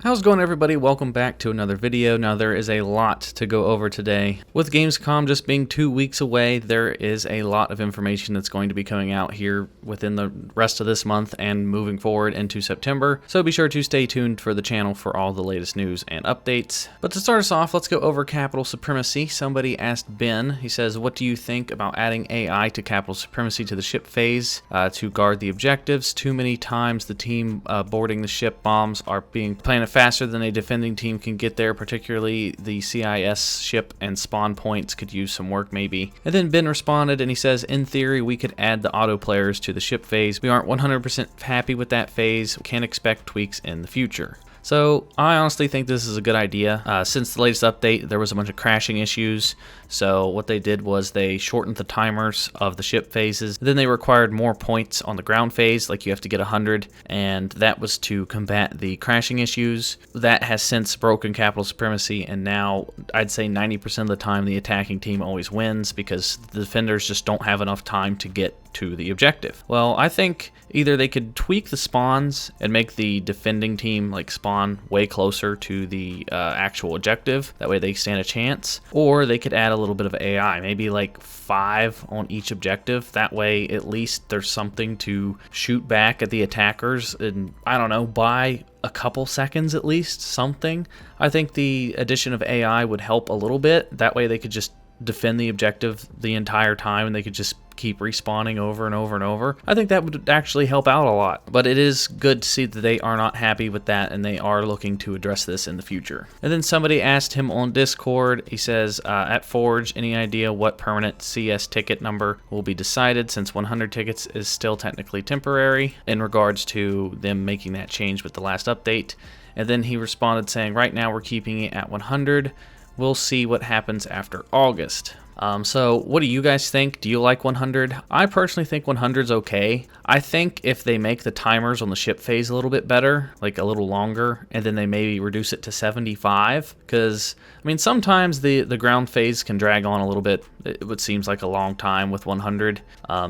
How's it going, everybody? Welcome back to another video. Now, there is a lot to go over today. With Gamescom just being 2 weeks away, there is a lot of information that's going to be coming out here within the rest of this month and moving forward into September. So be sure to stay tuned for the channel for all the latest news and updates. But to start us off, let's go over Capital Supremacy. Somebody asked Ben, he says, what do you think about adding AI to Capital Supremacy to the ship phase to guard the objectives? Too many times the team boarding the ship bombs are being planted faster than a defending team can get there, particularly the CIS ship and spawn points could use some work maybe. And then Ben responded and he says, in theory we could add the auto players to the ship phase. We aren't 100% happy with that phase. We can expect tweaks in the future. So I honestly think this is a good idea. Since the latest update, there was a bunch of crashing issues. So what they did was they shortened the timers of the ship phases. Then they required more points on the ground phase, like you have to get 100, and that was to combat the crashing issues. That has since broken Capital Supremacy, and now I'd say 90% of the time the attacking team always wins because the defenders just don't have enough time to get to the objective. Well, I think either they could tweak the spawns and make the defending team like spawn way closer to the actual objective, that way they stand a chance, or they could add a little bit of AI, maybe like 5 on each objective. That way at least there's something to shoot back at the attackers and, I don't know, buy a couple seconds at least, something. I think the addition of AI would help a little bit. That way they could just defend the objective the entire time and they could just keep respawning over and over and over. I think that would actually help out a lot. But it is good to see that they are not happy with that and they are looking to address this in the future. And then somebody asked him on Discord, he says, at Forge, any idea what permanent CS ticket number will be decided, since 100 tickets is still technically temporary, in regards to them making that change with the last update. And then he responded saying, right now we're keeping it at 100. We'll see what happens after August. So what do you guys think? Do you like 100? I personally think 100 is okay. I think if they make the timers on the ship phase a little bit better, like a little longer, and then they maybe reduce it to 75, because I mean sometimes the ground phase can drag on a little bit. It seems like a long time with 100.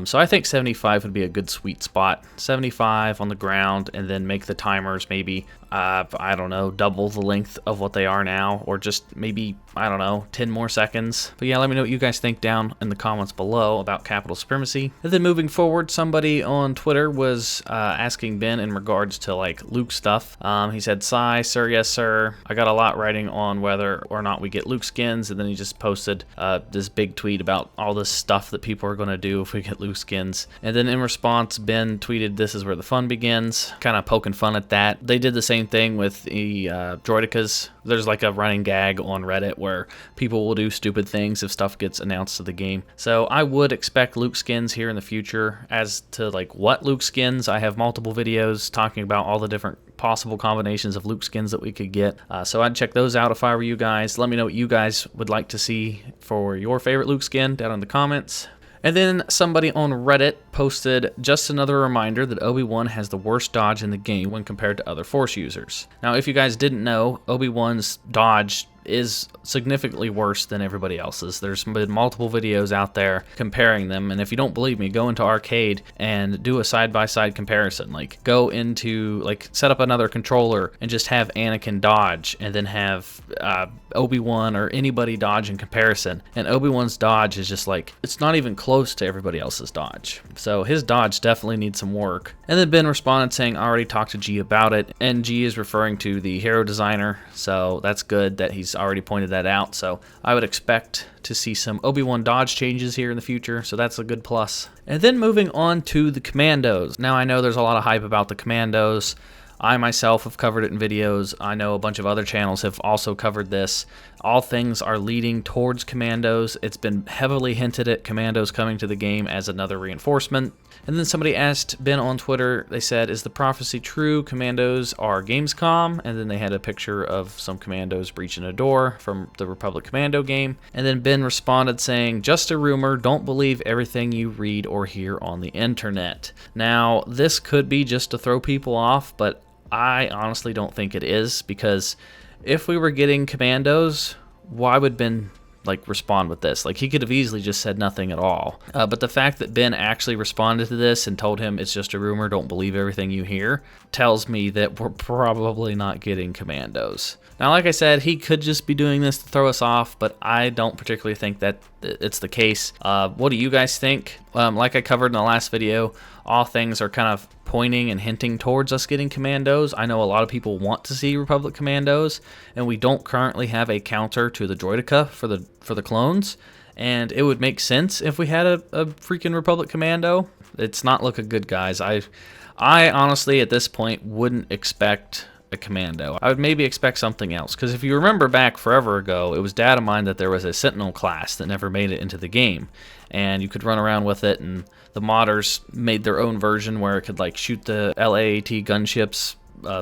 So I think 75 would be a good sweet spot. 75 on the ground, and then make the timers maybe I don't know, double the length of what they are now, or just maybe, I don't know, 10 more seconds. But yeah, let me know what you guys think down in the comments below about Capital Supremacy. And then moving forward, somebody on Twitter was asking Ben in regards to like Luke stuff. He said, "Sigh, sir, yes sir. I got a lot writing on whether or not we get Luke skins," and then he just posted this big tweet about all this stuff that people are going to do if we get Luke skins. And then in response, Ben tweeted, "This is where the fun begins," kind of poking fun at that. They did the same thing with the droidicas. There's like a running gag on Reddit where people will do stupid things if stuff gets announced to the game. So I would expect Luke skins here in the future. As to like what Luke skins, I have multiple videos talking about all the different possible combinations of Luke skins that we could get. So I'd check those out if I were you guys. Let me know what you guys would like to see for your favorite Luke skin down in the comments. And then somebody on Reddit posted, just another reminder that Obi-Wan has the worst dodge in the game when compared to other Force users. Now, if you guys didn't know, Obi-Wan's dodge is significantly worse than everybody else's. There's been multiple videos out there comparing them, and if you don't believe me, go into Arcade and do a side-by-side comparison. Like, go into, like, set up another controller and just have Anakin dodge, and then have Obi-Wan or anybody dodge in comparison. And Obi-Wan's dodge is just like, it's not even close to everybody else's dodge. So his dodge definitely needs some work. And then Ben responded saying, I already talked to G about it, and G is referring to the hero designer, so that's good that he's already pointed that out. So I would expect to see some Obi-Wan dodge changes here in the future, so that's a good plus. And then moving on to the Commandos. Now I know there's a lot of hype about the Commandos. I myself have covered it in videos. I know a bunch of other channels have also covered this. All things are leading towards Commandos. It's been heavily hinted at Commandos coming to the game as another reinforcement. And then somebody asked Ben on Twitter, they said, is the prophecy true? Commandos are Gamescom. And then they had a picture of some Commandos breaching a door from the Republic Commando game. And then Ben responded saying, just a rumor, don't believe everything you read or hear on the internet. Now, this could be just to throw people off, but I honestly don't think it is, because if we were getting Commandos, why would Ben like respond with this. Like, he could have easily just said nothing at all. But the fact that Ben actually responded to this and told him it's just a rumor, don't believe everything you hear, tells me that we're probably not getting Commandos. Now, like I said, he could just be doing this to throw us off, but I don't particularly think that it's the case. What do you guys think? Like I covered in the last video, all things are kind of pointing and hinting towards us getting Commandos. I know a lot of people want to see Republic Commandos, and we don't currently have a counter to the Droideka for the clones, and it would make sense if we had a freaking Republic Commando. It's not looking good, guys. I honestly, at this point, wouldn't expect a Commando. I would maybe expect something else, because if you remember back forever ago, it was data mined that there was a Sentinel class that never made it into the game, and you could run around with it, and the modders made their own version where it could like shoot the LAAT gunships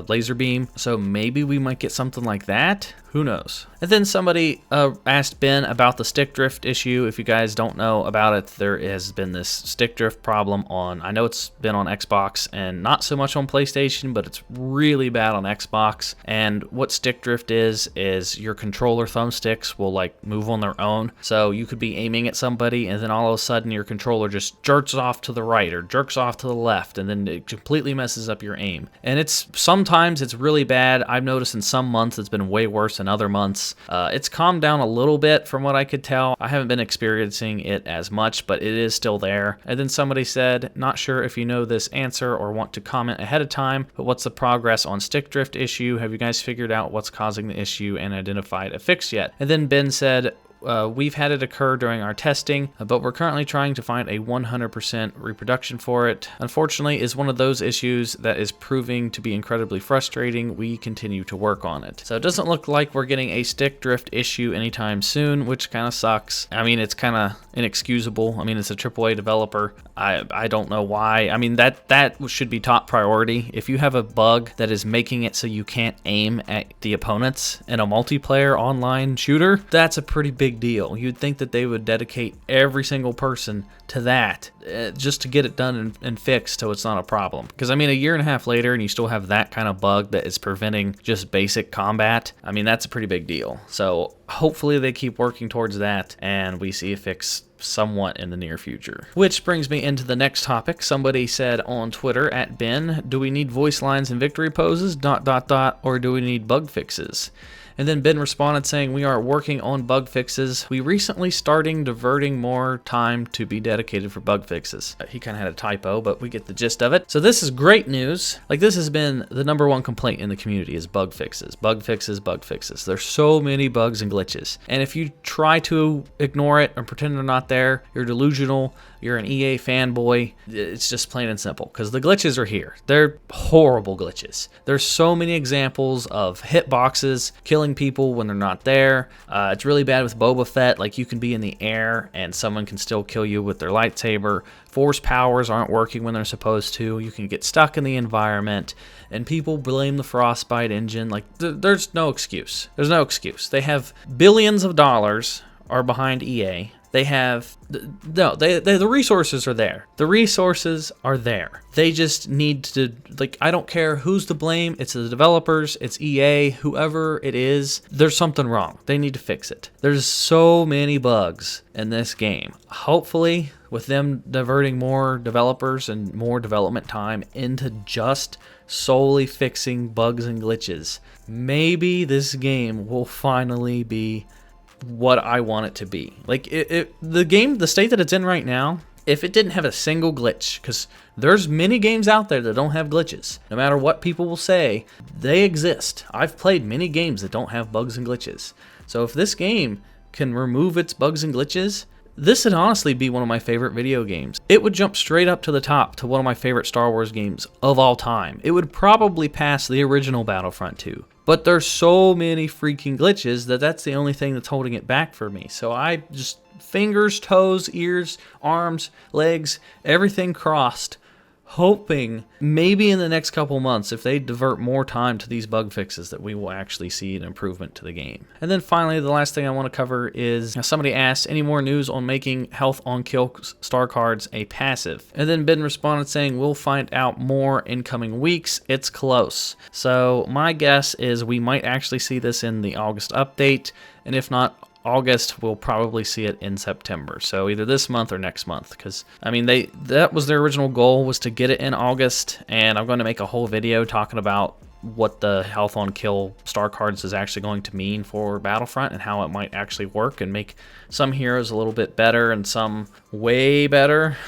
laser beam. So maybe we might get something like that. Who knows? And then somebody asked Ben about the stick drift issue. If you guys don't know about it, there has been this stick drift problem on, I know it's been on Xbox and not so much on PlayStation, but it's really bad on Xbox. And what stick drift is your controller thumbsticks will like move on their own. So you could be aiming at somebody and then all of a sudden your controller just jerks off to the right or jerks off to the left, and then it completely messes up your aim. And sometimes it's really bad. I've noticed in some months it's been way worse than other months. It's calmed down a little bit from what I could tell. I haven't been experiencing it as much, but it is still there. And then somebody said, not sure if you know this answer or want to comment ahead of time, but what's the progress on stick drift issue? Have you guys figured out what's causing the issue and identified a fix yet? And then Ben said, we've had it occur during our testing, but we're currently trying to find a 100% reproduction for it. Unfortunately, is one of those issues that is proving to be incredibly frustrating. We continue to work on it. So it doesn't look like we're getting a stick drift issue anytime soon, which kind of sucks. I mean, it's kind of inexcusable. I mean, it's a AAA developer. I don't know why. I mean, that should be top priority. If you have a bug that is making it so you can't aim at the opponents in a multiplayer online shooter, that's a pretty big deal. You'd think that they would dedicate every single person to that just to get it done and fixed so it's not a problem. Because I mean, a year and a half later and you still have that kind of bug that is preventing just basic combat, I mean, that's a pretty big deal. So hopefully they keep working towards that and we see a fix somewhat in the near future. Which brings me into the next topic. Somebody said on Twitter at Ben, do we need voice lines and victory poses ... or do we need bug fixes? And then Ben responded saying, we are working on bug fixes. We recently starting diverting more time to be dedicated for bug fixes. He kind of had a typo, but we get the gist of it. So this is great news. Like, this has been the #1 complaint in the community is bug fixes, bug fixes, bug fixes. There's so many bugs and glitches. And if you try to ignore it or pretend they're not there, you're delusional, you're an EA fanboy. It's just plain and simple, because the glitches are here. They're horrible glitches. There's so many examples of hitboxes killing people when they're not there. It's really bad with Boba Fett. Like, you can be in the air and someone can still kill you with their lightsaber. Force powers aren't working when they're supposed to. You can get stuck in the environment, and people blame the Frostbite engine. Like, there's no excuse. There's no excuse. They have billions of dollars are behind EA. They have, no, the resources are there. The resources are there. They just need to, like, I don't care who's to blame. It's the developers, it's EA, whoever it is. There's something wrong. They need to fix it. There's so many bugs in this game. Hopefully, with them diverting more developers and more development time into just solely fixing bugs and glitches, maybe this game will finally be what I want it to be. Like, the game, the state that it's in right now, if it didn't have a single glitch, because there's many games out there that don't have glitches. No matter what people will say, they exist. I've played many games that don't have bugs and glitches. So if this game can remove its bugs and glitches, this would honestly be one of my favorite video games. It would jump straight up to the top to one of my favorite Star Wars games of all time. It would probably pass the original Battlefront 2. But there's so many freaking glitches that's the only thing that's holding it back for me. So I just, fingers, toes, ears, arms, legs, everything crossed, hoping maybe in the next couple months, if they divert more time to these bug fixes, that we will actually see an improvement to the game. And then finally, the last thing I want to cover is, somebody asked, any more news on making health on kill star cards a passive? And then Ben responded saying, we'll find out more in coming weeks. It's close. So my guess is we might actually see this in the August update, and if not, August, we'll probably see it in September. So either this month or next month, because I mean that was their original goal, was to get it in August, and I'm going to make a whole video talking about what the health on kill star cards is actually going to mean for Battlefront and how it might actually work and make some heroes a little bit better and some way better.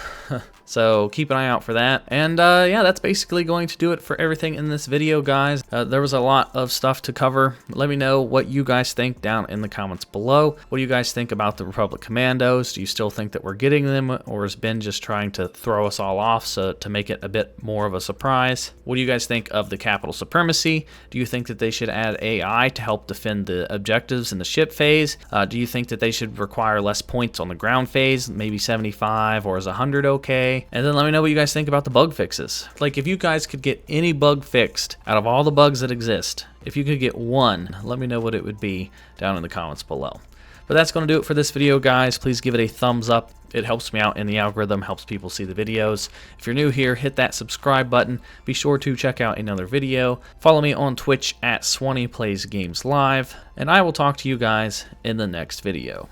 So keep an eye out for that. And yeah, that's basically going to do it for everything in this video, guys. There was a lot of stuff to cover. Let me know what you guys think down in the comments below. What do you guys think about the Republic Commandos? Do you still think that we're getting them, or is Ben just trying to throw us all off so to make it a bit more of a surprise? What do you guys think of the capital supremacy? Do you think that they should add AI to help defend the objectives in the ship phase? Do you think that they should require less points on the ground phase, maybe 75, or is 100 okay? And then let me know what you guys think about the bug fixes. Like, if you guys could get any bug fixed out of all the bugs that exist, if you could get one, let me know what it would be down in the comments below. But that's going to do it for this video, guys. Please give it a thumbs up. It helps me out in the algorithm, helps people see the videos. If you're new here, hit that subscribe button. Be sure to check out another video. Follow me on Twitch at SwannyPlaysGamesLive, and I will talk to you guys in the next video.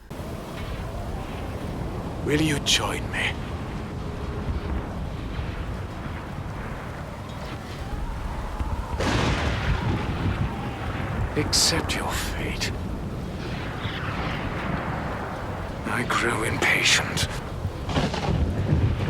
Will you join me? Accept your fate. I grew impatient.